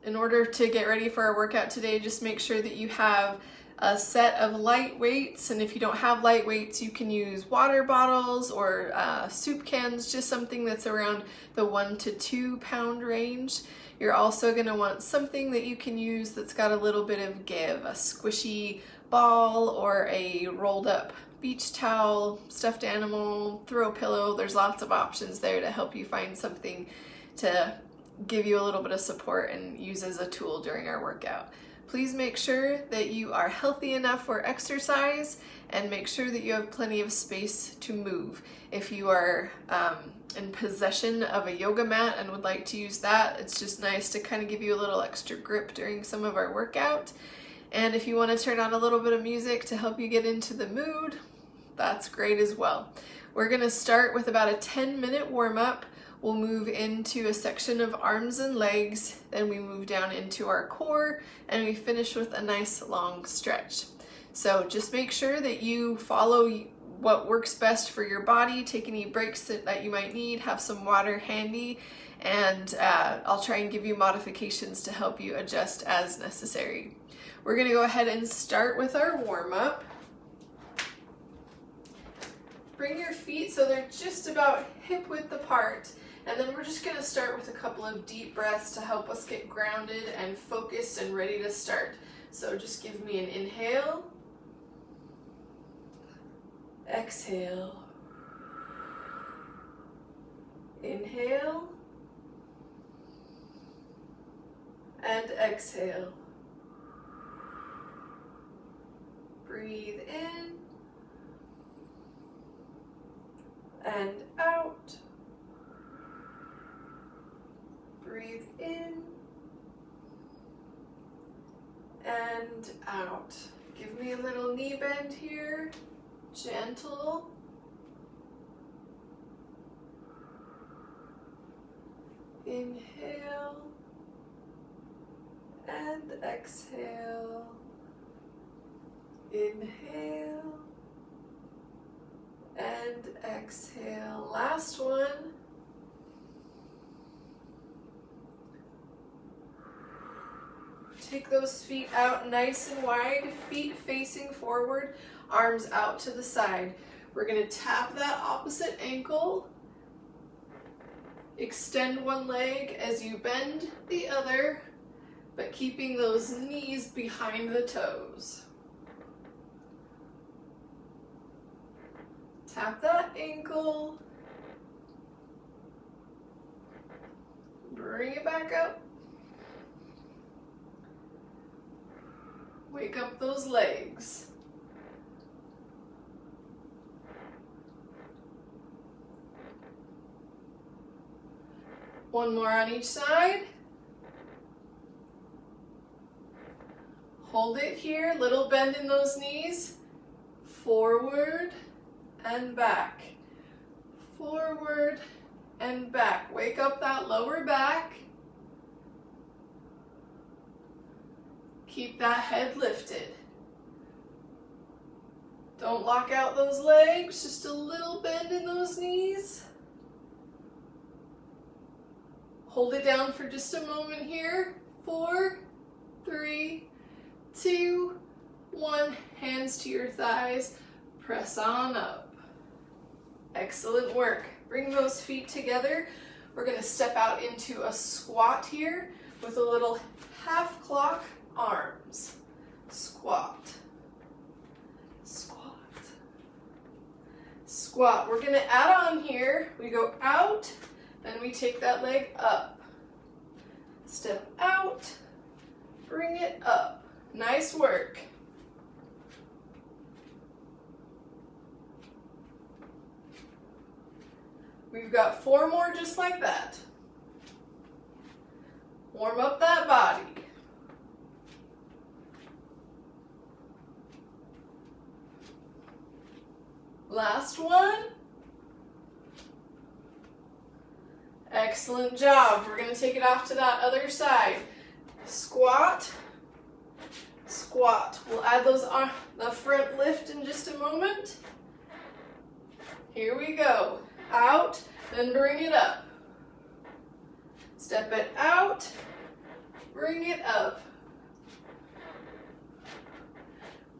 In order to get ready for our workout today, just make sure that you have a set of light weights, and if you don't have light weights, you can use water bottles or soup cans, just something that's around the 1 to 2 pound range. You're also going to want something that you can use that's got a little bit of give, a squishy ball or a rolled up beach towel, stuffed animal, throw pillow. There's lots of options there to help you find something to give you a little bit of support and use as a tool during our workout. Please make sure that you are healthy enough for exercise, and make sure that you have plenty of space to move. If you are in possession of a yoga mat and would like to use that, it's just nice to kind of give you a little extra grip during some of our workout. And if you want to turn on a little bit of music to help you get into the mood, that's great as well. We're going to start with about a 10-minute warm-up. We'll move into a section of arms and legs, then we move down into our core, and we finish with a nice long stretch. So just make sure that you follow what works best for your body. Take any breaks that you might need, have some water handy, and I'll try and give you modifications to help you adjust as necessary. We're going to go ahead and start with our warm-up. Bring your feet so they're just about hip width apart. And then we're just going to start with a couple of deep breaths to help us get grounded and focused and ready to start. So just give me an inhale, exhale, inhale, and exhale. Breathe in and out. Breathe in and out. Give me a little knee bend here, gentle. Inhale and exhale. Inhale and exhale. Last one. Take those feet out nice and wide, feet facing forward, arms out to the side. We're going to tap that opposite ankle. Extend one leg as you bend the other, but keeping those knees behind the toes. Tap that ankle. Bring it back up. Wake up those legs. One more on each side. Hold it here, little bend in those knees. Forward and back. Forward and back. Wake up that lower back. Keep that head lifted. Don't lock out those legs, just a little bend in those knees. Hold it down for just a moment here. 4, 3, 2, 1. Hands to your thighs. Press on up. Excellent work. Bring those feet together. We're going to step out into a squat here with a little half clock arms. Squat. Squat. Squat. We're going to add on here. We go out, then we take that leg up. Step out, bring it up. Nice work. We've got 4 more just like that. Warm up that body. Last one. Excellent job. We're going to take it off to that other side. Squat, squat. We'll add those on the front lift in just a moment. Here we go. Out, then bring it up. Step it out, bring it up.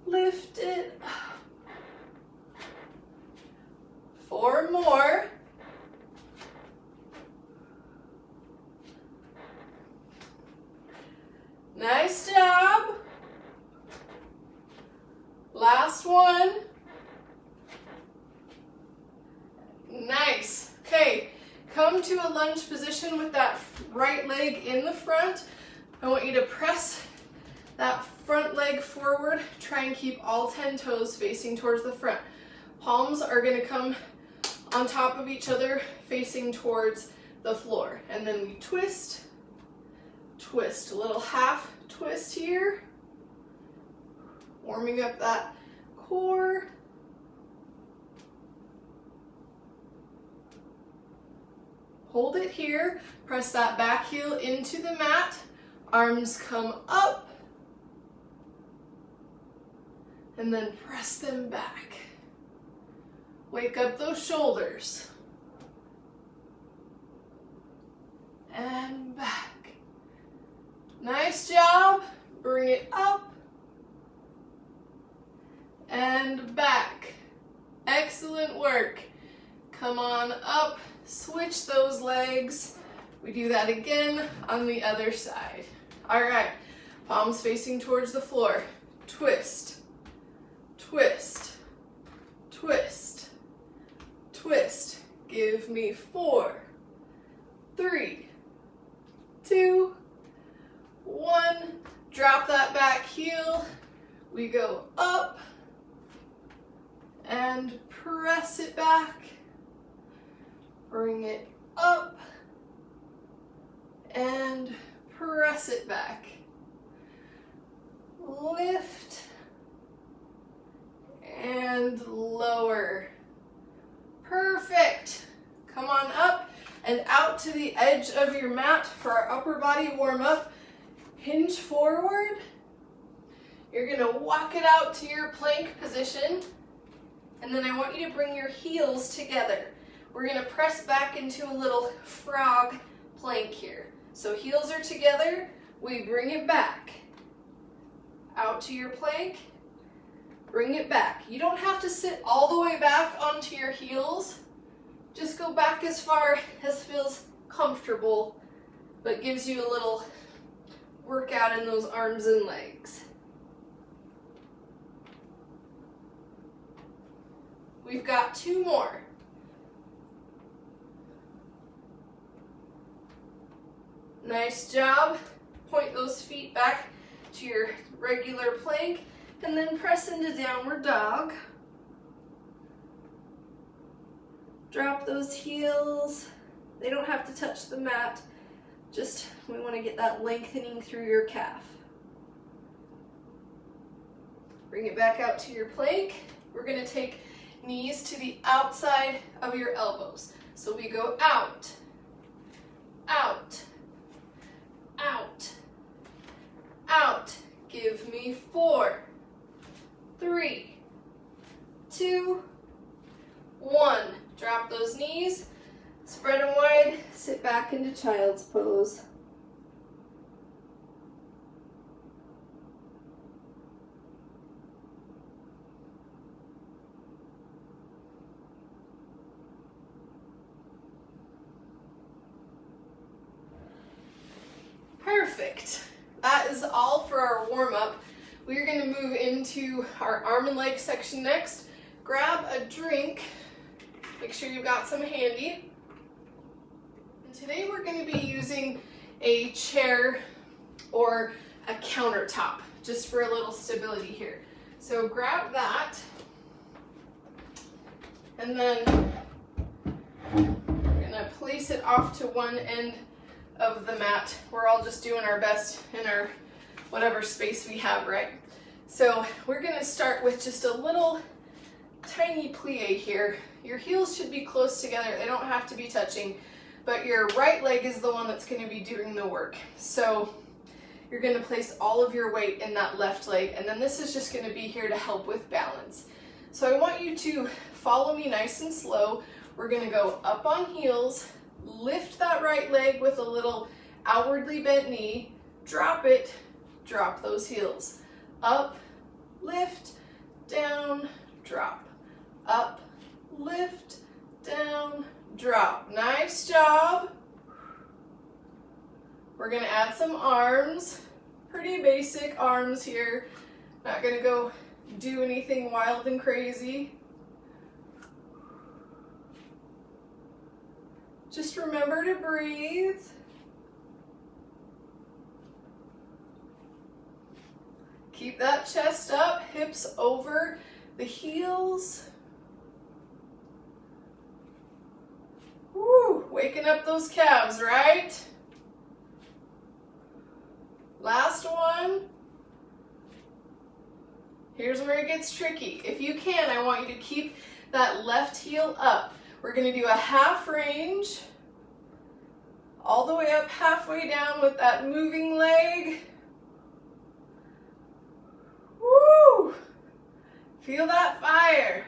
Lift it up. 4 more. Nice job. Last one. Nice. Okay, come to a lunge position with that right leg in the front. I want you to press that front leg forward. Try and keep all 10 toes facing towards the front. Palms are going to come on top of each other, facing towards the floor. And then we twist, twist, a little half twist here. Warming up that core. Hold it here. Press that back heel into the mat. Arms come up. And then press them back. Wake up those shoulders. And back. Nice job. Bring it up. And back. Excellent work. Come on up. Switch those legs. We do that again on the other side. All right. Palms facing towards the floor. Twist. Twist. Twist. Twist. Give me 4, 3, 2, 1. Drop that back heel. We go up and press it back. Bring it up and press it back. Lift and lower. Perfect. Come on up and out to the edge of your mat for our upper body warm up. Hinge forward. You're going to walk it out to your plank position. And then I want you to bring your heels together. We're going to press back into a little frog plank here. So heels are together. We bring it back. Out to your plank. Bring it back. You don't have to sit all the way back onto your heels. Just go back as far as feels comfortable, but gives you a little workout in those arms and legs. We've got 2 more. Nice job. Point those feet back to your regular plank and then press into downward dog. Drop those heels. They don't have to touch the mat. Just, we want to get that lengthening through your calf. Bring it back out to your plank. We're going to take knees to the outside of your elbows. So we go out, out, out, out. Give me 4, 3, 2, 1. Drop those knees, spread them wide, sit back into child's pose. Perfect. That is all for our warm-up. We're going to move into our arm and leg section next. Grab a drink. Make sure you've got some handy. And today we're going to be using a chair or a countertop, just for a little stability here. So grab that, and then we're going to place it off to one end of the mat. We're all just doing our best in our whatever space we have, right? So we're going to start with just a little tiny plie here. Your heels should be close together. They don't have to be touching, but your right leg is the one that's going to be doing the work. So you're going to place all of your weight in that left leg, and then this is just going to be here to help with balance. So I want you to follow me nice and slow. We're going to go up on heels, lift that right leg with a little outwardly bent knee, drop it, drop those heels. Up, lift, down, drop. Up, lift, down, drop. Nice job. We're gonna add some arms. Pretty basic arms here. Not gonna go do anything wild and crazy. Just remember to breathe. Keep that chest up, hips over the heels. Woo, waking up those calves, right? Last one. Here's where it gets tricky. If you can, I want you to keep that left heel up. We're gonna do a half range, all the way up, halfway down with that moving leg. Woo! Feel that fire.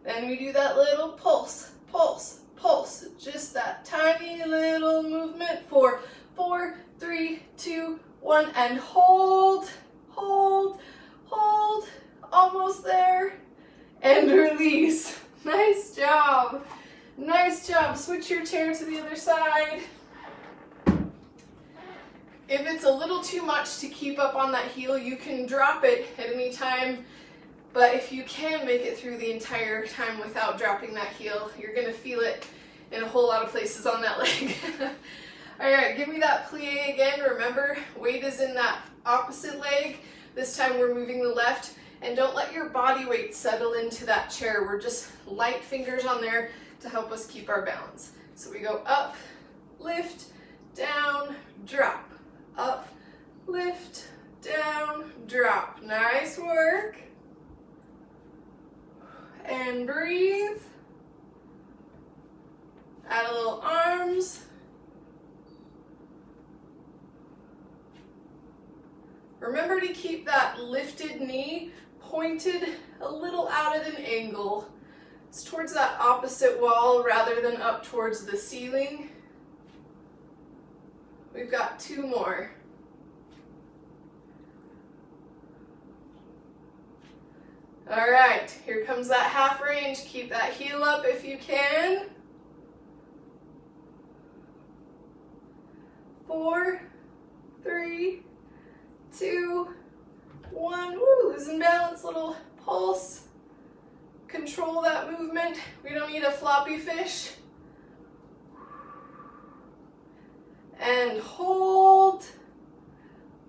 Then we do that little pulse, pulse, pulse. Just that tiny little movement for 4, 3, 2, 1, and hold, hold, hold. Almost there. And release. Nice job. Nice job. Switch your chair to the other side. If it's a little too much to keep up on that heel, you can drop it at any time. But if you can make it through the entire time without dropping that heel, you're going to feel it in a whole lot of places on that leg. All right, give me that plie again. Remember, weight is in that opposite leg. This time we're moving the left. And don't let your body weight settle into that chair. We're just light fingers on there to help us keep our balance. So we go up, lift, down, drop. Up, lift, down, drop. Nice work. And breathe. Add a little arms. Remember to keep that lifted knee pointed a little out at an angle. It's towards that opposite wall rather than up towards the ceiling. We've got 2 more. All right, here comes that half range. Keep that heel up if you can. 4, 3, 2, 1. Woo, losing balance, little pulse. Control that movement. We don't need a floppy fish. And hold,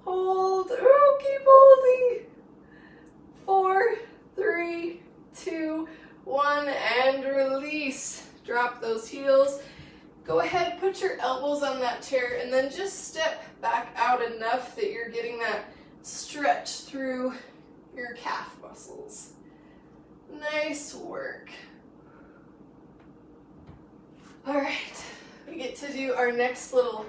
hold. Ooh, keep holding. 4, 3, 2, 1, and release. Drop those heels. Go ahead, put your elbows on that chair, and then just step back out enough that you're getting that stretch through your calf muscles. Nice work. All right, we get to do our next little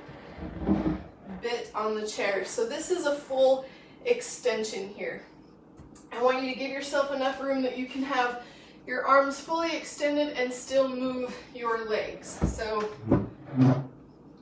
bit on the chair. So this is a full extension here. I want you to give yourself enough room that you can have your arms fully extended and still move your legs. So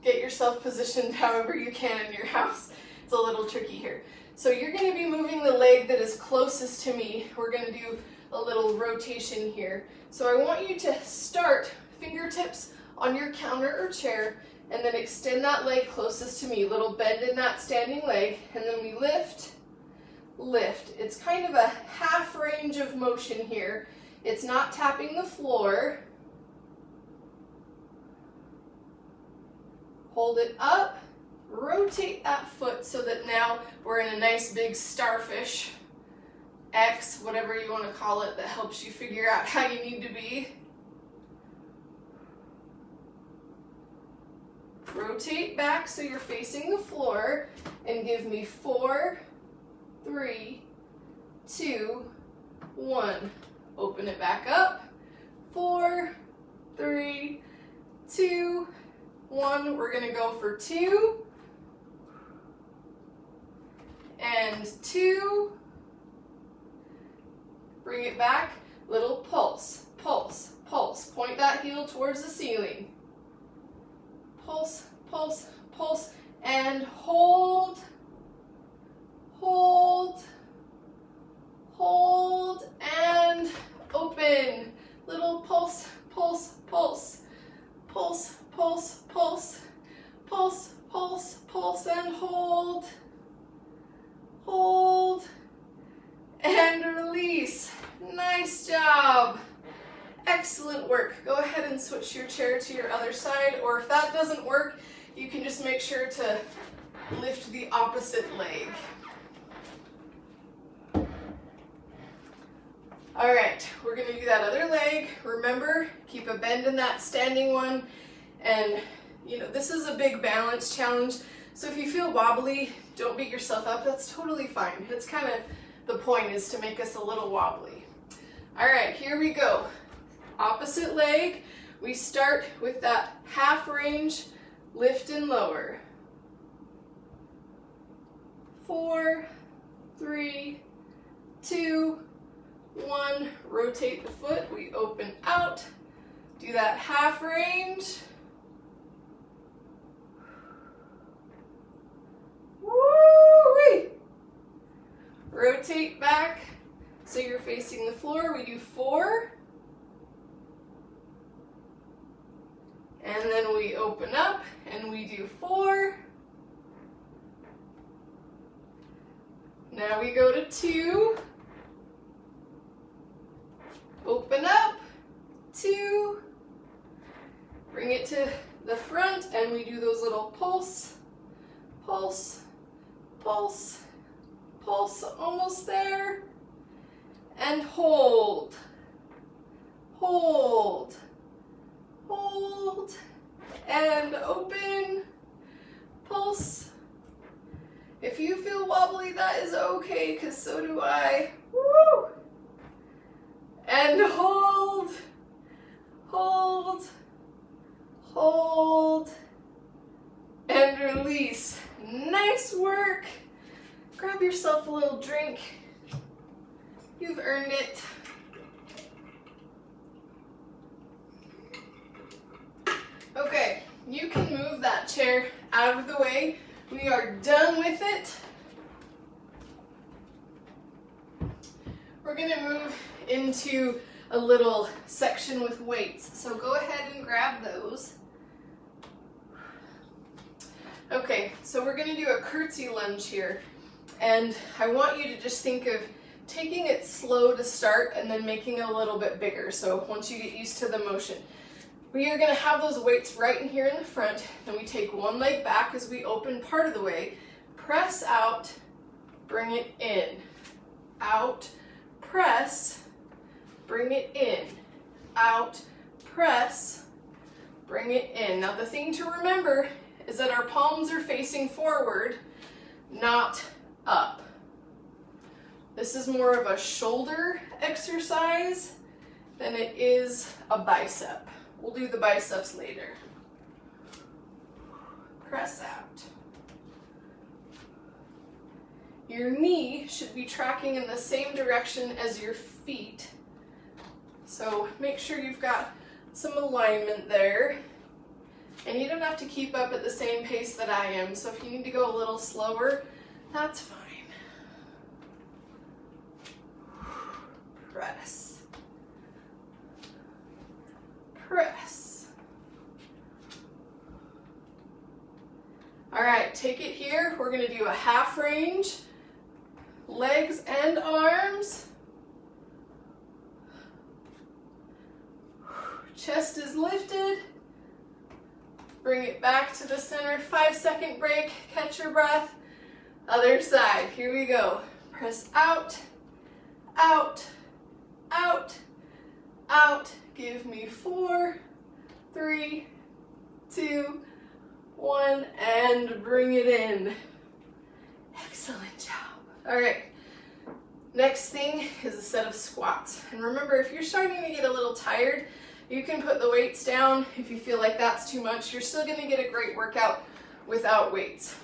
get yourself positioned however you can in your house. It's a little tricky here. So you're going to be moving the leg that is closest to me. We're going to do a little rotation here. So I want you to start fingertips on your counter or chair and then extend that leg closest to me. Little bend in that standing leg, and then we lift, lift. It's kind of a half range of motion here. It's not tapping the floor. Hold it up, rotate that foot so that now we're in a nice big starfish, X, whatever you want to call it, that helps you figure out how you need to be. Rotate back so you're facing the floor and give me 4, 3, 2, 1. Open it back up. 4, 3, 2, 1. We're going to go for 2 and 2. Bring it back. Little pulse, pulse, pulse. Point that heel towards the ceiling. Pulse, pulse, pulse, and hold, hold, hold, and release. Nice job. Excellent work. Go ahead and switch your chair to your other side, or if that doesn't work, you can just make sure to lift the opposite leg. All right, we're gonna do that other leg. Remember, keep a bend in that standing one. And you know, this is a big balance challenge. So if you feel wobbly, don't beat yourself up. That's totally fine. It's kind of the point, is to make us a little wobbly. All right, here we go. Opposite leg. We start with that half range, lift and lower. 4, 3, 2, 1. Rotate the foot. We open out. Do that half range. Woo-wee! Rotate back so you're facing the floor. We do 4. And then we open up and we do 4. Now we go to 2. Open up, 2. Bring it to the front and we do those little pulse, pulse, pulse, pulse, almost there. And hold, hold, hold, and open, pulse. If you feel wobbly, that is okay, because so do I. Woo! And hold, hold, hold, and release. Nice work. Grab yourself a little drink. You've earned it. Okay, you can move that chair out of the way. We are done with it. We're gonna move into a little section with weights. So go ahead and grab those. Okay, so we're gonna do a curtsy lunge here. And I want you to just think of taking it slow to start and then making it a little bit bigger. So once you get used to the motion. We are gonna have those weights right in here in the front. Then we take one leg back as we open part of the way. Press out, bring it in. Out, press, bring it in. Out, press, bring it in. Now the thing to remember is that our palms are facing forward, not up. This is more of a shoulder exercise than it is a bicep. We'll do the biceps later. Press out. Your knee should be tracking in the same direction as your feet. So make sure you've got some alignment there. And you don't have to keep up at the same pace that I am. So if you need to go a little slower, that's fine. Press. Press. All right, take it here. We're gonna do a half range, legs and arms. Chest is lifted. Bring it back to the center. 5-second break, catch your breath. Other side, here we go. Press out, out, out, out. Give me 4, 3, 2, 1, and bring it in. Excellent job. All right, next thing is a set of squats. And remember, if you're starting to get a little tired, you can put the weights down. If you feel like that's too much, you're still gonna get a great workout without weights.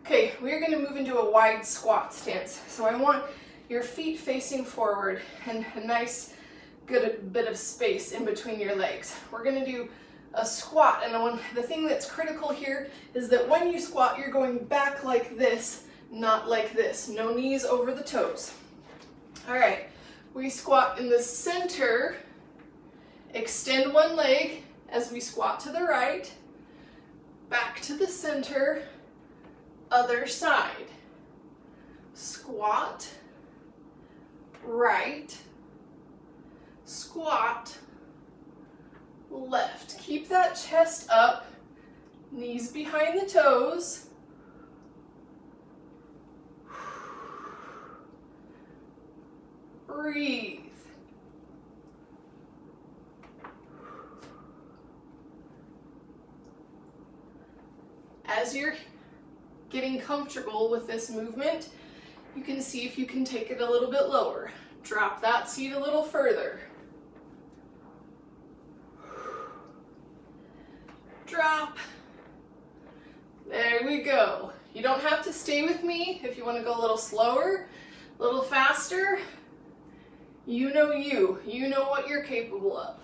Okay, we're gonna move into a wide squat stance. So I want your feet facing forward and a nice good bit of space in between your legs. We're gonna do a squat, and the thing that's critical here is that when you squat, you're going back like this, not like this. No knees over the toes. All right, we squat in the center. Extend one leg as we squat to the right, back to the center, Other side. Squat, right, squat, left. Keep that chest up, knees behind the toes. Breathe. As you're getting comfortable with this movement, you can see if you can take it a little bit lower. Drop that seat a little further. Drop. There we go. You don't have to stay with me if you want to go a little slower, a little faster. You know you. You know what you're capable of.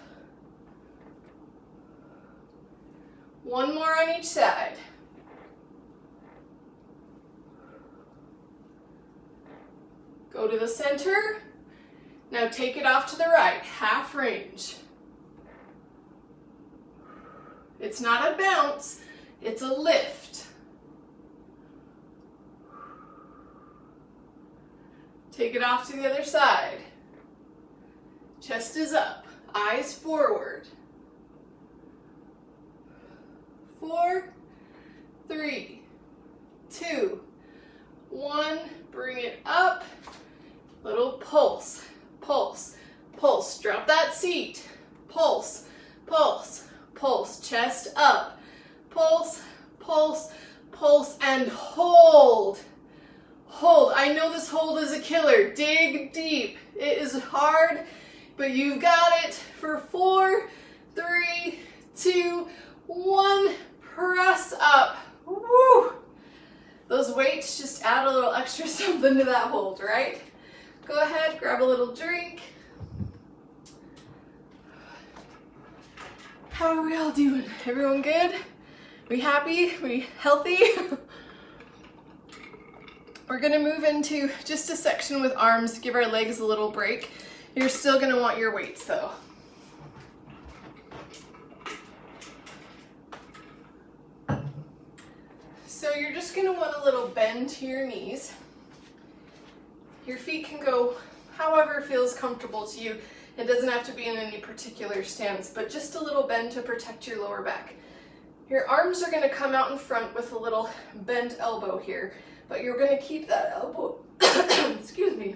One more on each side. Go to the center. Now take it off to the right, half range. It's not a bounce, it's a lift. Take it off to the other side. Chest is up, eyes forward. 4, 3, 2, 1. Bring it up. Little pulse, pulse, pulse. Drop that seat. Pulse, pulse, pulse. Chest up. Pulse, pulse, pulse, and hold. Hold. I know this hold is a killer. Dig deep. It is hard, but you've got it for 4, 3, 2, 1. Press up. Woo! Those weights just add a little extra something to that hold, right? Go ahead, grab a little drink. How are we all doing? Everyone good? We happy? We healthy? We're gonna move into just a section with arms to give our legs a little break. You're still gonna want your weights though. So you're just gonna want a little bend to your knees. Your feet can go however feels comfortable to you. It doesn't have to be in any particular stance, but just a little bend to protect your lower back. Your arms are gonna come out in front with a little bent elbow here, but you're gonna keep that elbow, excuse me,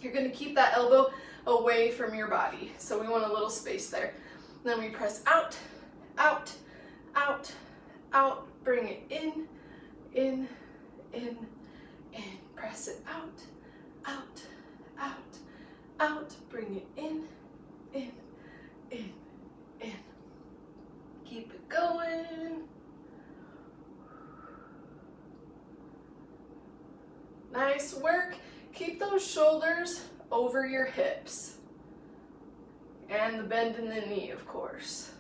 you're gonna keep that elbow away from your body. So we want a little space there. Then we press out, out, out, out, bring it in, in, in, in. Press it out, out, out, out. Bring it in, in, in, in. Keep it going. Nice work. Keep those shoulders over your hips. And the bend in the knee, of course.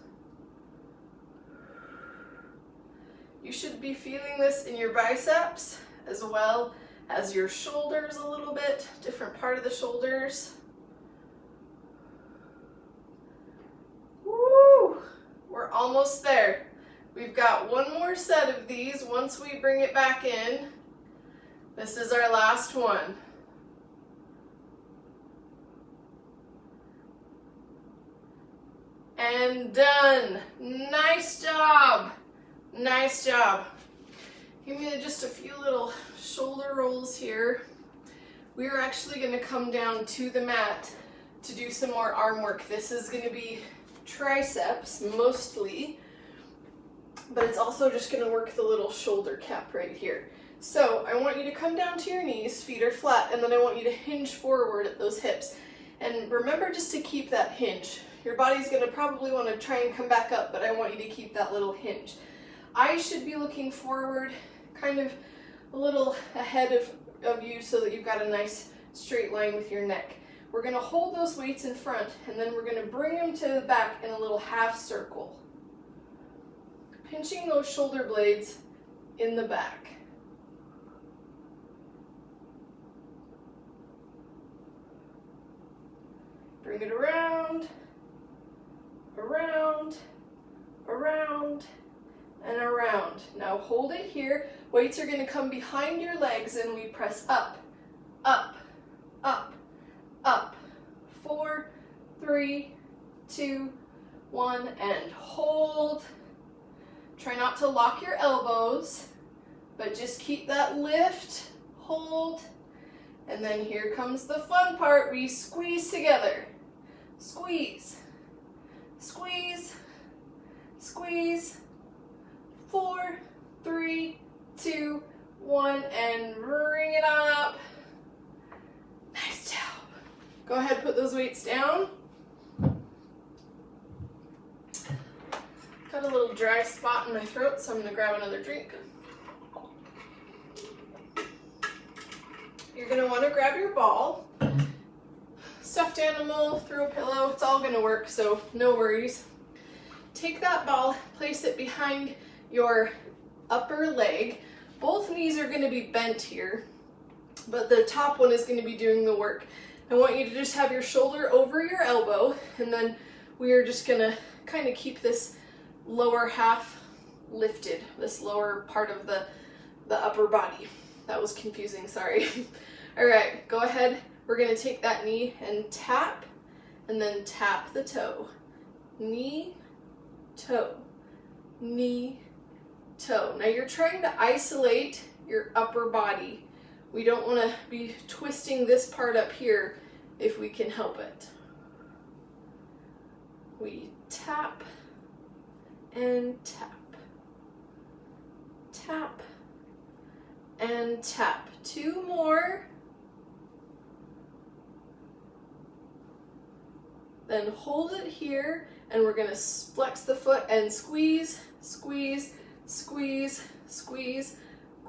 You should be feeling this in your biceps as well as your shoulders a little bit, different part of the shoulders. Woo! We're almost there. We've got one more set of these once we bring it back in. This is our last one. And done. Nice job. Nice job. Give me just a few little shoulder rolls here. We're actually going to come down to the mat to do some more arm work. This is going to be triceps mostly, but it's also just going to work the little shoulder cap right here. So I want you to come down to your knees, feet are flat, and then I want you to hinge forward at those hips. And remember just to keep that hinge. Your body's going to probably want to try and come back up, but I want you to keep that little hinge. Eyes should be looking forward, kind of a little ahead of you so that you've got a nice straight line with your neck. We're going to hold those weights in front, and then we're going to bring them to the back in a little half circle. Pinching those shoulder blades in the back. Bring it around, around, around, and around. Now hold it here. Weights are gonna come behind your legs and we press up, up, up, up. 4, 3, 2, 1, and hold. Try not to lock your elbows, but just keep that lift, hold, and then here comes the fun part. We squeeze together. Squeeze, squeeze, squeeze. 4, 3, 2, 1, and bring it up. Nice job. Go ahead, put those weights down. Got a little dry spot in my throat, so I'm gonna grab another drink. You're gonna wanna grab your ball. Stuffed animal, throw a pillow, it's all gonna work, so no worries. Take that ball, place it behind your upper leg. Both knees are gonna be bent here, but the top one is gonna be doing the work. I want you to just have your shoulder over your elbow, and then we are just gonna kind of keep this lower half lifted, this lower part of the upper body. That was confusing, sorry. All right, go ahead. We're gonna take that knee and tap, and then tap the toe. Knee, toe, knee, toe. Now you're trying to isolate your upper body. We don't want to be twisting this part up here if we can help it. We tap and tap, tap and tap. 2 more. Then hold it here, and we're gonna flex the foot and squeeze, squeeze, squeeze, squeeze,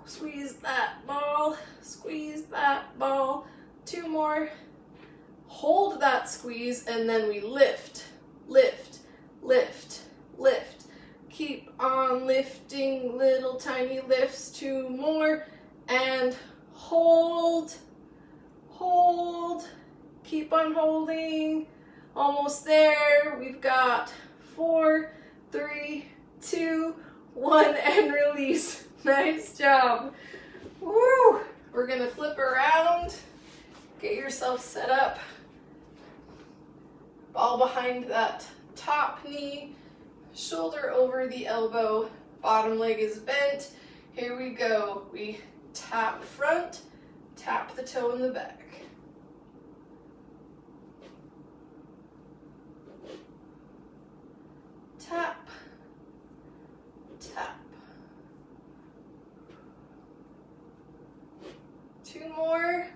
squeeze that ball, squeeze that ball. 2 more. Hold that squeeze, and then we lift, lift, lift, lift. Keep on lifting, little tiny lifts. 2 more, and hold, hold. Keep on holding. Almost there. We've got 4, 3, 2, 1, and release. Nice job. Woo! We're gonna flip around. Get yourself set up. Ball behind that top knee, shoulder over the elbow, bottom leg is bent. Here we go. We tap front, tap the toe in the back. Tap, tap. 2 more.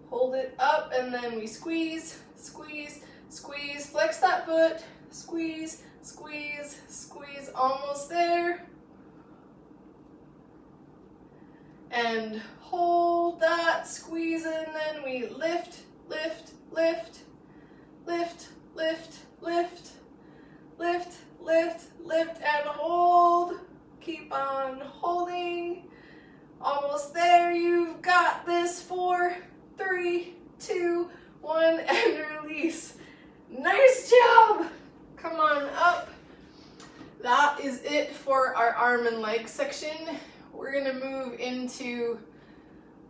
Hold it up, and then we squeeze, squeeze, squeeze. Flex that foot. Squeeze, squeeze, squeeze. Almost there. And hold that, squeeze, and then we lift, lift, lift, lift, lift, lift, lift, lift, lift, and hold. Keep on holding. Almost there. You've got this. 4, 3, 2, 1, and release. Nice job. Come on up. That is it for our arm and leg section. We're gonna move into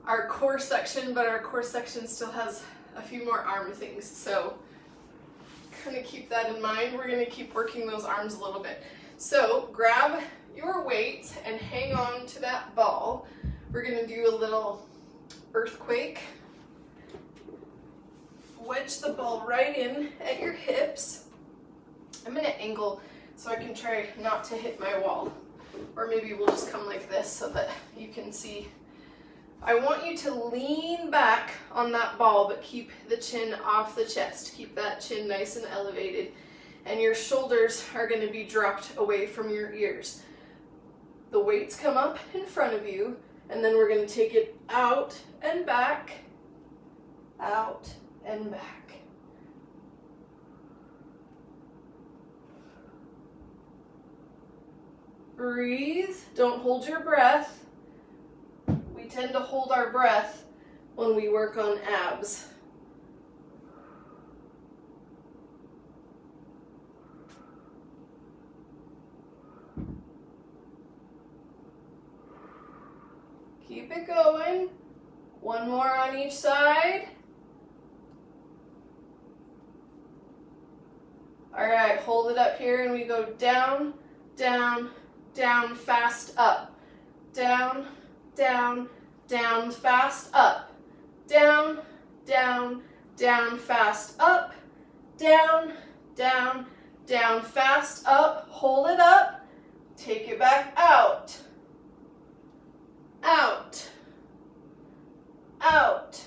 our core section, but our core section still has a few more arm things, so kind of keep that in mind. We're gonna keep working those arms a little bit. So grab your weights and hang on to that ball. We're gonna do a little earthquake. Wedge the ball right in at your hips. I'm gonna angle so I can try not to hit my wall. Or maybe we'll just come like this so that you can see. I want you to lean back on that ball, but keep the chin off the chest. Keep that chin nice and elevated. And your shoulders are gonna be dropped away from your ears. The weights come up in front of you, and then we're gonna take it out and back, out and back. Breathe, don't hold your breath. We tend to hold our breath when we work on abs. Keep it going. One more on each side. All right, hold it up here and we go down, down, down, fast, up. Down, down, down, fast, up. Down, down, down, fast, up. Down, down, down, fast, up. Hold it up. Take it back out. Out. Out.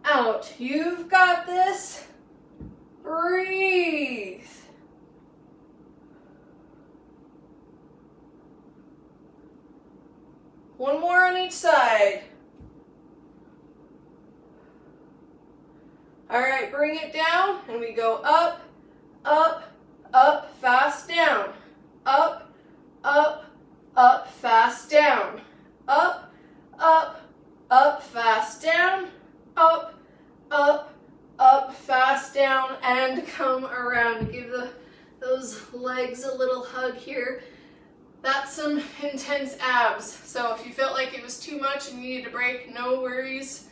Out. You've got this. Breathe. One more on each side. All right, bring it down and we go up, up, up, fast down. Up, up, up, fast down. Up, up, up, fast down. Up, up, up, fast down, and come around. Give those legs a little hug here. That's some intense abs. So if you felt like it was too much and you needed a break, no worries.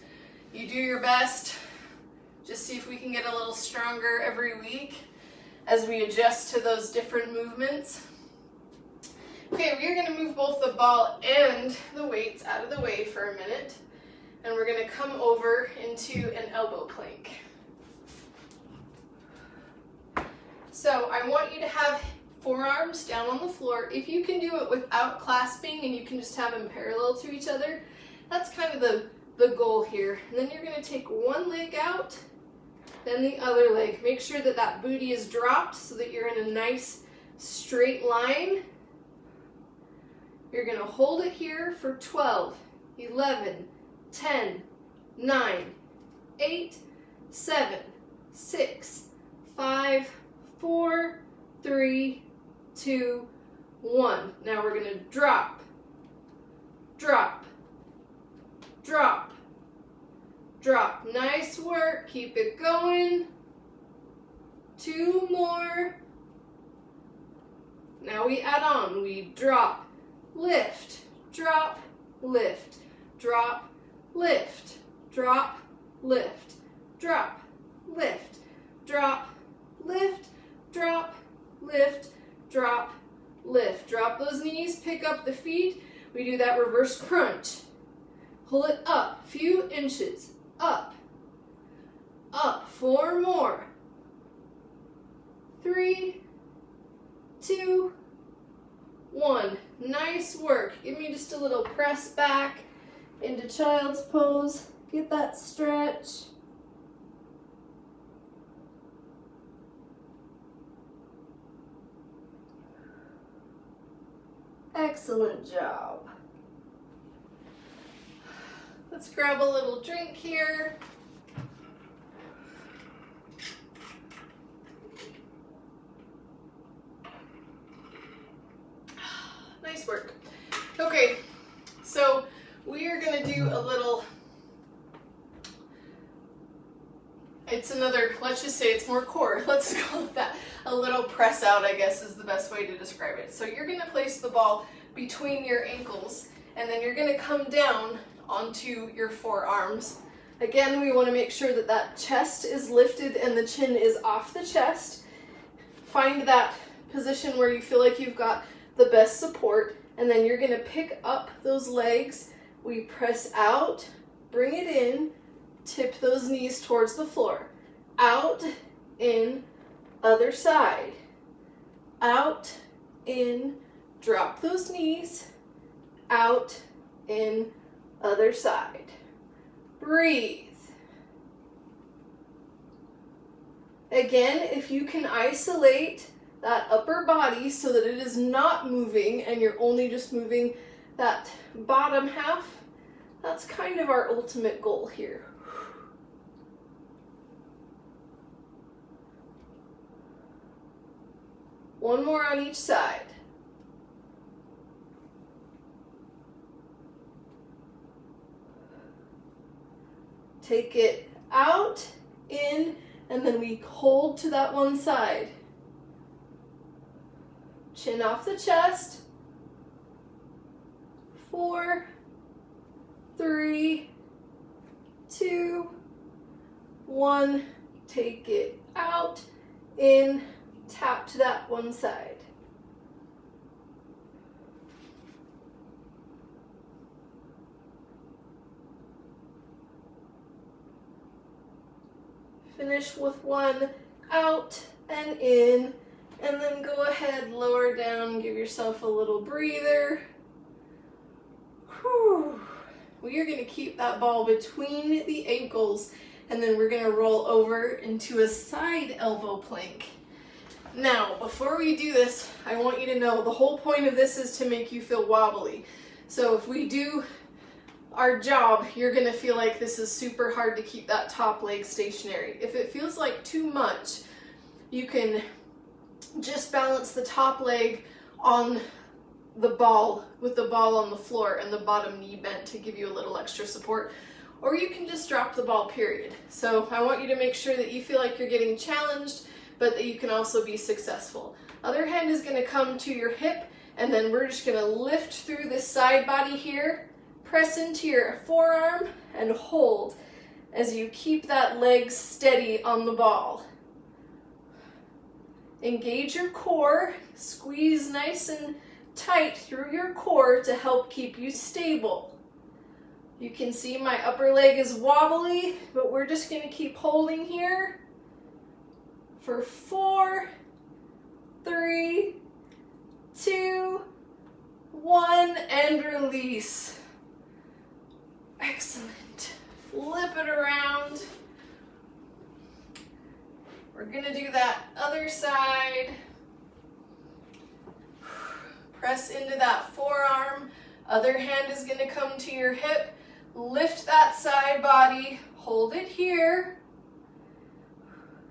You do your best. Just see if we can get a little stronger every week as we adjust to those different movements. Okay, we are going to move both the ball and the weights out of the way for a minute. And we're going to come over into an elbow plank. So I want you to have forearms down on the floor. If you can do it without clasping and you can just have them parallel to each other, that's kind of the goal here. And then you're going to take one leg out, then the other leg. Make sure that that booty is dropped so that you're in a nice straight line. You're going to hold it here for 12, 11, 10, 9, 8, 7, 6, 5, 4, 3, 2, 1. Now we're going to drop, drop, drop, drop. Nice work. Keep it going. 2 more. Now we add on. We drop, lift, drop, lift, drop, lift, drop, lift, drop, lift, drop, lift, drop, lift, drop, lift. Drop those knees, pick up the feet. We do that reverse crunch. Pull it up, few inches, up, up. 4 more. 3, 2, 1. Nice work. Give me just a little press back into child's pose. Get that stretch. Excellent job. Let's grab a little drink here. Nice work. Okay, so we are going to do a little, let's just say it's more core. Let's call it that. A little press out, I guess, is the best way to describe it. So you're going to place the ball between your ankles, and then you're going to come down onto your forearms. Again, we want to make sure that that chest is lifted and the chin is off the chest. Find that position where you feel like you've got the best support, and then you're going to pick up those legs. We press out, bring it in, tip those knees towards the floor. Out, in, other side. Out, in, drop those knees. Out, in, other side. Breathe. Again, if you can isolate that upper body so that it is not moving and you're only just moving that bottom half, that's kind of our ultimate goal here. One more on each side. Take it out, in, and then we hold to that one side. Chin off the chest. 4, 3, 2, 1. Take it out, in, tap to that one side. Finish with one, out and in, and then go ahead, lower down, give yourself a little breather. Whew. We are going to keep that ball between the ankles, and then we're going to roll over into a side elbow plank. Now, before we do this, I want you to know the whole point of this is to make you feel wobbly. So if we do our job, you're going to feel like this is super hard to keep that top leg stationary. If it feels like too much, you can just balance the top leg on the ball, with the ball on the floor and the bottom knee bent to give you a little extra support, or you can just drop the ball, period. So I want you to make sure that you feel like you're getting challenged, but that you can also be successful. Other hand is going to come to your hip, and then we're just going to lift through this side body here, press into your forearm, and hold as you keep that leg steady on the ball. Engage your core, squeeze nice and tight through your core to help keep you stable. You can see my upper leg is wobbly, but we're just going to keep holding here for 4, 3, 2, 1, and release. Excellent. Flip it around. We're going to do that other side. Press into that forearm. Other hand is going to come to your hip. Lift that side body. Hold it here.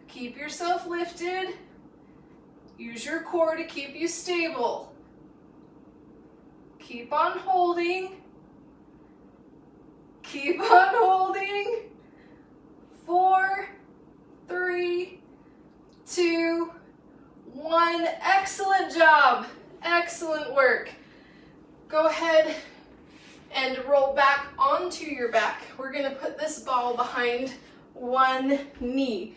Keep yourself lifted. Use your core to keep you stable. Keep on holding. Keep on holding. 4, 3, 2, 1. Excellent job. Excellent work. Go ahead and roll back onto your back. We're going to put this ball behind one knee.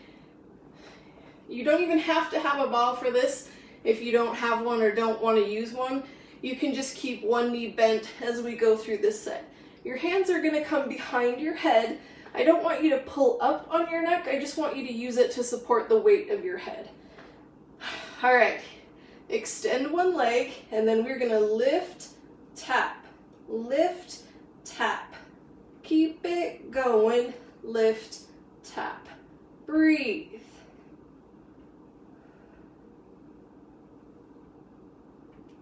You don't even have to have a ball for this if you don't have one or don't want to use one. You can just keep one knee bent as we go through this set. Your hands are going to come behind your head. I don't want you to pull up on your neck. I just want you to use it to support the weight of your head. All right. Extend one leg, and then we're going to lift, tap, lift, tap. Keep it going. Lift, tap. Breathe.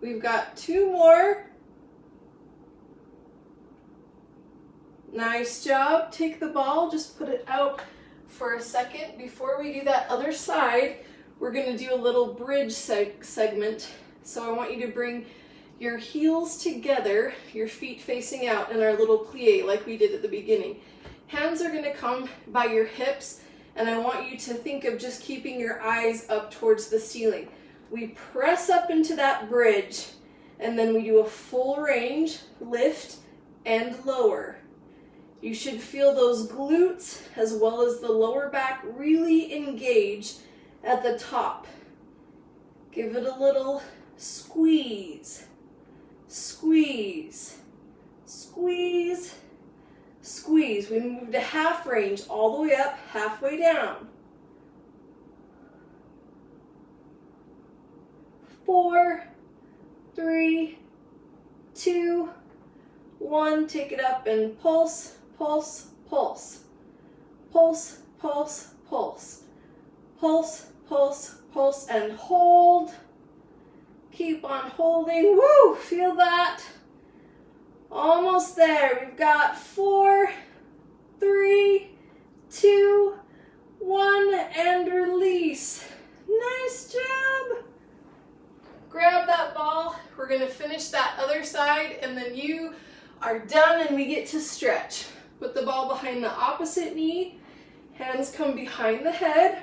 We've got 2 more. Nice job. Take the ball, just put it out for a second. Before we do that other side, we're going to do a little bridge segment. So I want you to bring your heels together, your feet facing out in our little plie like we did at the beginning. Hands are going to come by your hips, and I want you to think of just keeping your eyes up towards the ceiling. We press up into that bridge, and then we do a full range, lift and lower. You should feel those glutes as well as the lower back really engage at the top. Give it a little squeeze, squeeze, squeeze, squeeze. We move to half range, all the way up, halfway down. 4, 3, 2, 1. Take it up and pulse, pulse, pulse. Pulse, pulse, pulse. Pulse, pulse, pulse, and hold. Keep on holding. Woo! Feel that? Almost there. We've got 4, 3, 2, 1, and release. Nice job. Grab that ball. We're going to finish that other side, and then you are done and we get to stretch. Put the ball behind the opposite knee. Hands come behind the head.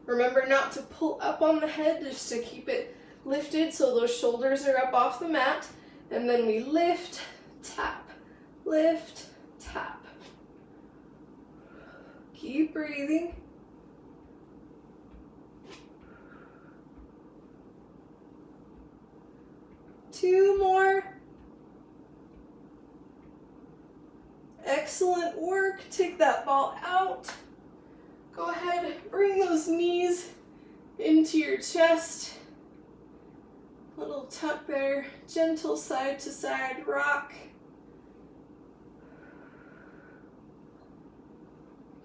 Remember not to pull up on the head, just to keep it lifted so those shoulders are up off the mat. And then we lift, tap, lift, tap. Keep breathing. Two more. Excellent work. Take that ball out. Go ahead, bring those knees into your chest. Little tuck there, gentle side to side rock.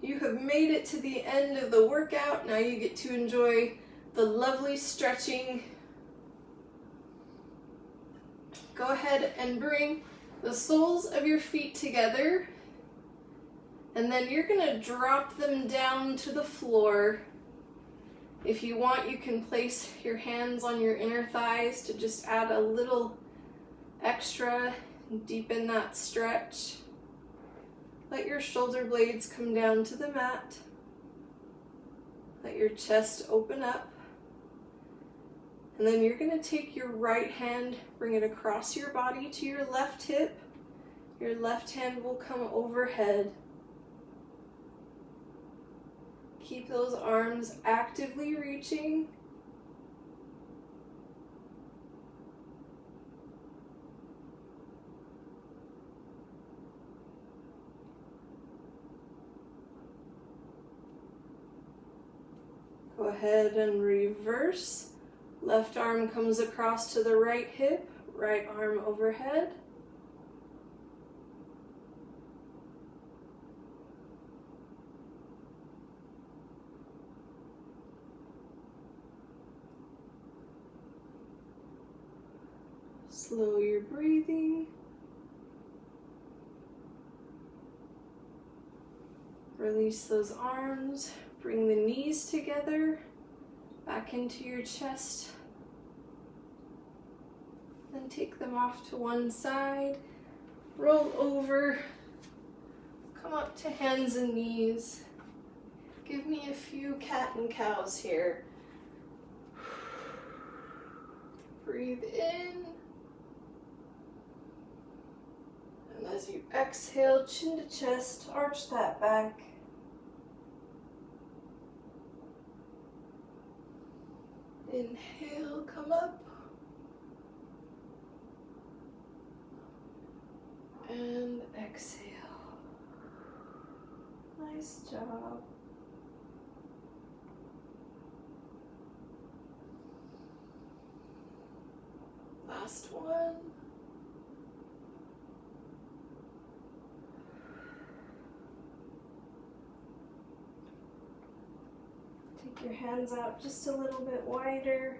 You have made it to the end of the workout. Now you get to enjoy the lovely stretching. Go ahead and bring the soles of your feet together, and then you're gonna drop them down to the floor. If you want, you can place your hands on your inner thighs to just add a little extra and deepen that stretch. Let your shoulder blades come down to the mat. Let your chest open up. And then you're gonna take your right hand, bring it across your body to your left hip. Your left hand will come overhead. Keep those arms actively reaching. Go ahead and reverse. Left arm comes across to the right hip, right arm overhead. Slow your breathing. Release those arms. Bring the knees together, back into your chest. Then take them off to one side. Roll over. Come up to hands and knees. Give me a few cat and cows here. Breathe in. And as you exhale, chin to chest, arch that back. Inhale, come up. And exhale. Nice job. Last one. Take your hands out just a little bit wider.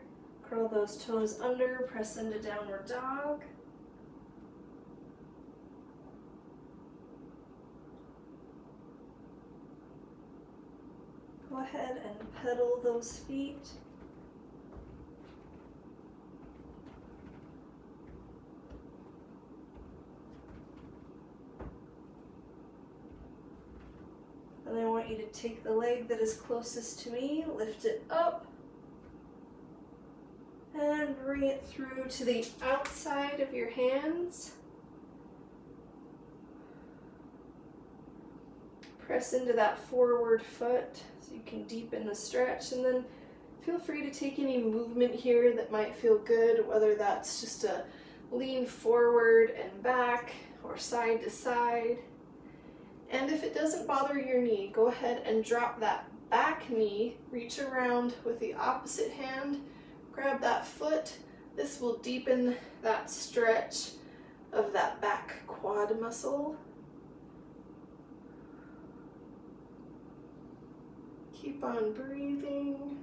Curl those toes under, press into downward dog. Go ahead and pedal those feet. And I want you to take the leg that is closest to me, lift it up, and bring it through to the outside of your hands. Press into that forward foot so you can deepen the stretch, and then feel free to take any movement here that might feel good, whether that's just a lean forward and back or side to side. And if it doesn't bother your knee, go ahead and drop that back knee, reach around with the opposite hand, grab that foot. This will deepen that stretch of that back quad muscle. Keep on breathing.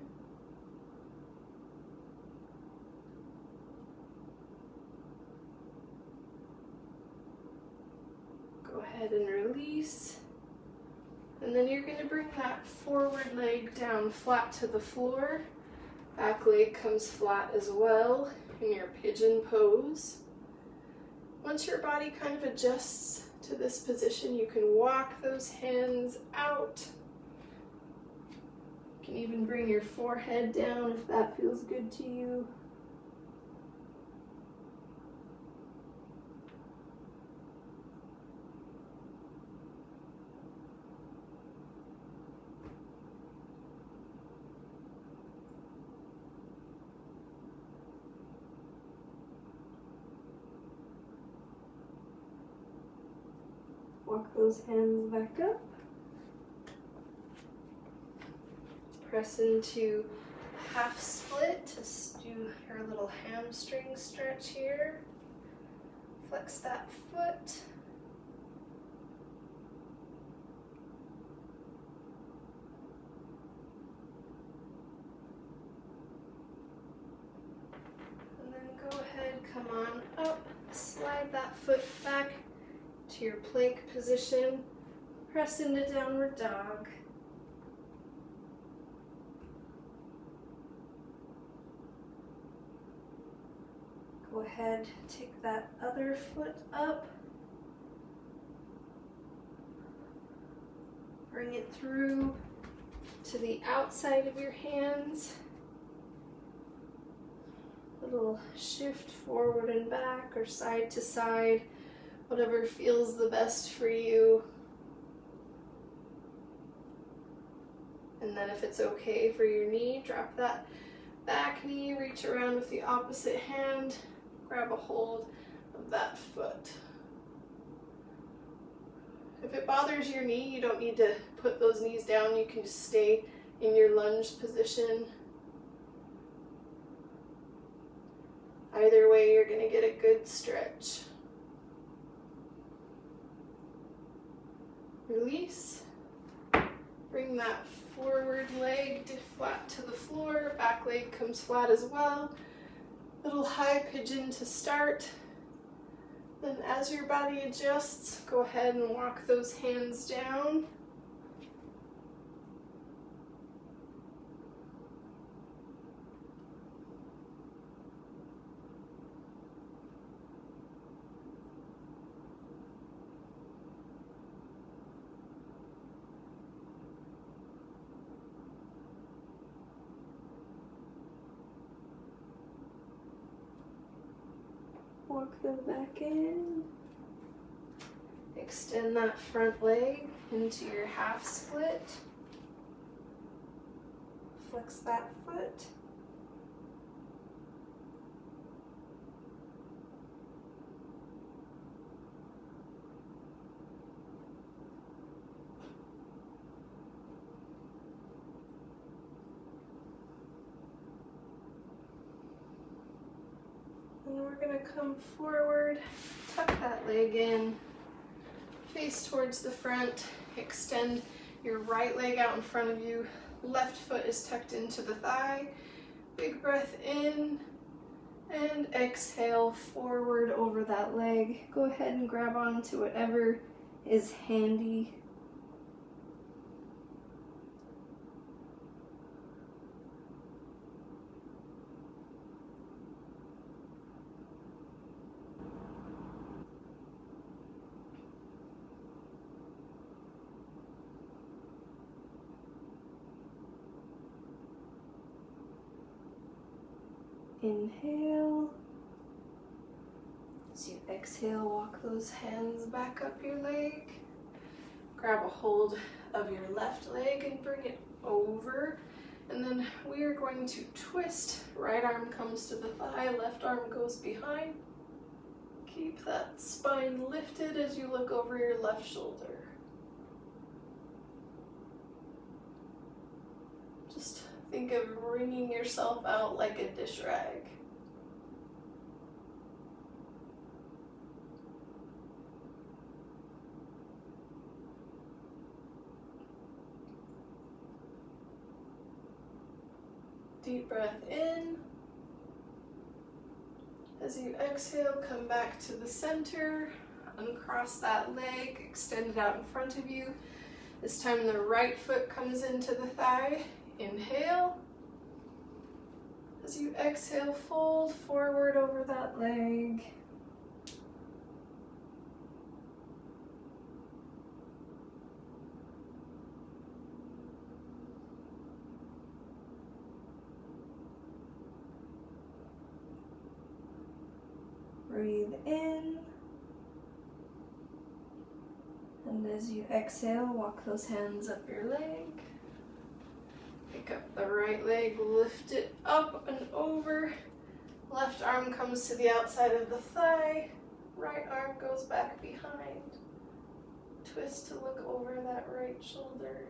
Go ahead and release. And then you're going to bring that forward leg down flat to the floor. Back leg comes flat as well in your pigeon pose. Once your body kind of adjusts to this position, you can walk those hands out. You can even bring your forehead down if that feels good to you. Walk those hands back up. Press into half split to do your little hamstring stretch here. Flex that foot. And then go ahead, come on up, slide that foot back to your plank position. Press into downward dog. Go ahead, take that other foot up. Bring it through to the outside of your hands. Little shift forward and back or side to side, whatever feels the best for you. And then if it's okay for your knee, drop that back knee, reach around with the opposite hand. Grab a hold of that foot. If it bothers your knee, you don't need to put those knees down. You can just stay in your lunge position. Either way, you're going to get a good stretch. Release. Bring that forward leg flat to the floor. Back leg comes flat as well. Little high pigeon to start. Then as your body adjusts, go ahead and walk those hands down. Walk them back in. Extend that front leg into your half split. Flex that foot. And we're going to come forward, tuck that leg in, face towards the front, extend your right leg out in front of you, left foot is tucked into the thigh. Big breath in and exhale forward over that leg. Go ahead and grab onto whatever is handy. Inhale. As you exhale, walk those hands back up your leg. Grab a hold of your left leg and bring it over. And then we are going to twist. Right arm comes to the thigh, left arm goes behind. Keep that spine lifted as you look over your left shoulder. Just think of wringing yourself out like a dish rag. Deep breath in. As you exhale, come back to the center. Uncross that leg, extend it out in front of you. This time the right foot comes into the thigh. Inhale. As you exhale, fold forward over that leg. Breathe in. And as you exhale, walk those hands up your leg. Pick up the right leg, lift it up and over. Left arm comes to the outside of the thigh. Right arm goes back behind. twist to look over that right shoulder.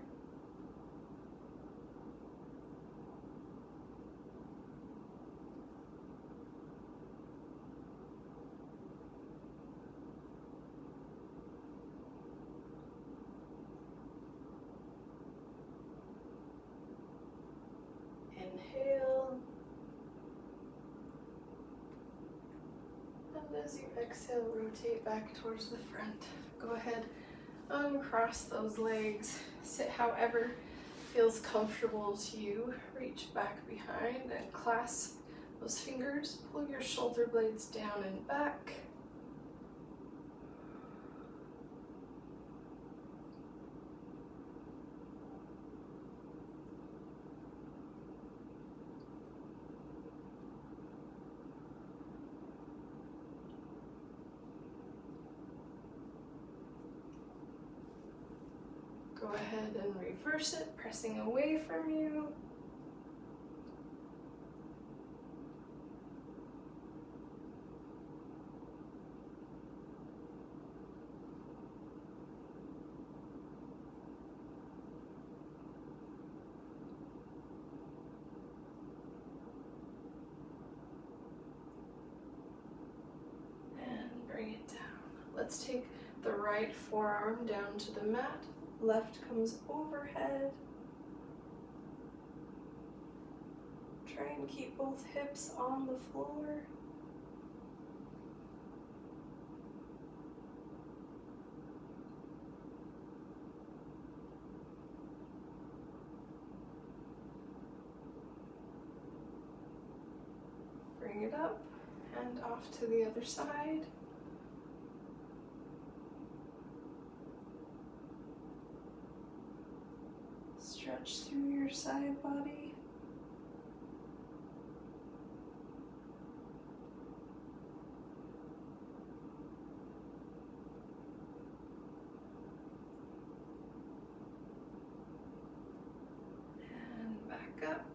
Inhale. And as you exhale, rotate back towards the front. Go ahead, uncross those legs. Sit however feels comfortable to you. Reach back behind and clasp those fingers. Pull your shoulder blades down and back. Go ahead and reverse it, pressing away from you. And bring it down. Let's take the right forearm down to the mat. Left comes overhead. Try and keep both hips on the floor. Bring it up and off to the other side. Stretch through your side body. And back up.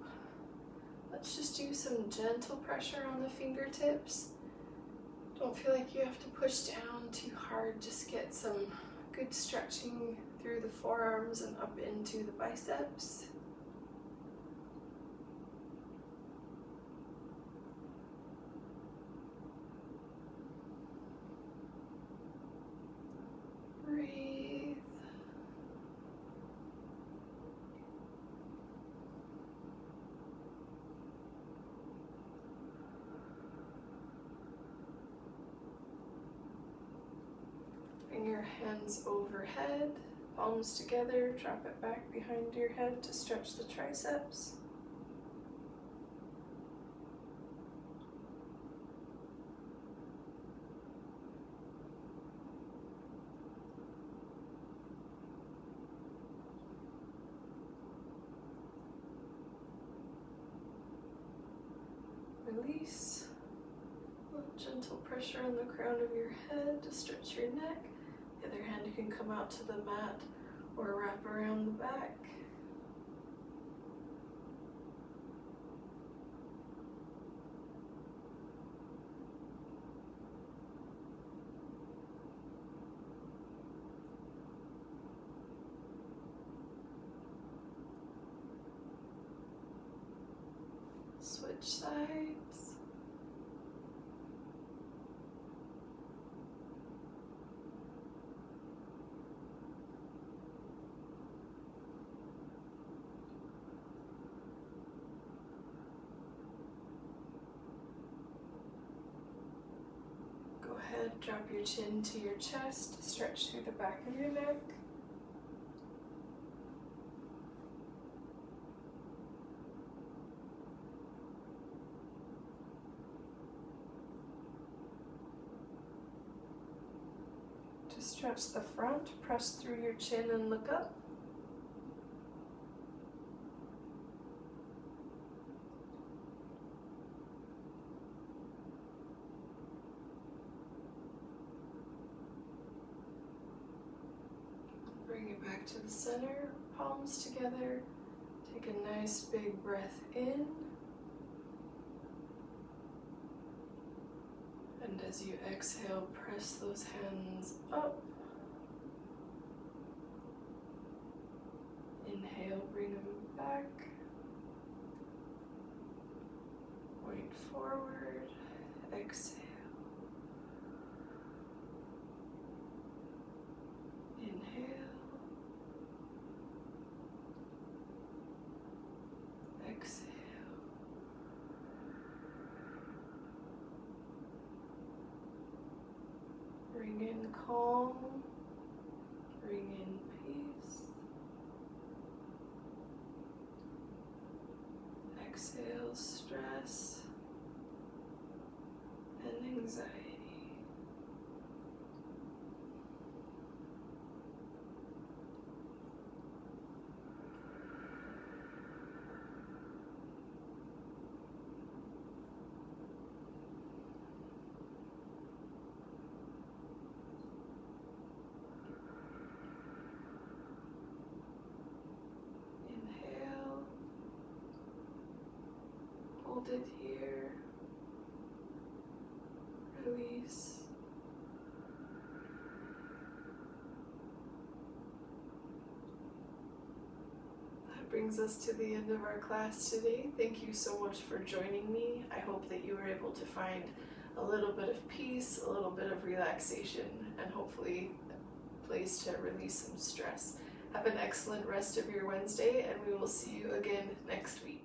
Let's just do some gentle pressure on the fingertips. Don't feel like you have to push down too hard. Just get some good stretching through the forearms and up into the biceps. Breathe. Bring your hands overhead. Palms together, drop it back behind your head to stretch the triceps. Release. A little gentle pressure on the crown of your head to stretch your neck. The other hand can come out to the mat or wrap around the back. Switch sides. Drop your chin to your chest, stretch through the back of your neck. To stretch the front, press through your chin and look up. Bring it back to the center, palms together. Take a nice big breath in. And as you exhale, press those hands up. Inhale, bring them back. Point forward. Exhale. Inhale. Exhale. Bring in calm. Bring in peace. Exhale stress and anxiety. Inhale. Hold it here. Release. That brings us to the end of our class today. Thank you so much for joining me. I hope that you were able to find a little bit of peace, a little bit of relaxation, and hopefully a place to release some stress. Have an excellent rest of your Wednesday, and we will see you again next week.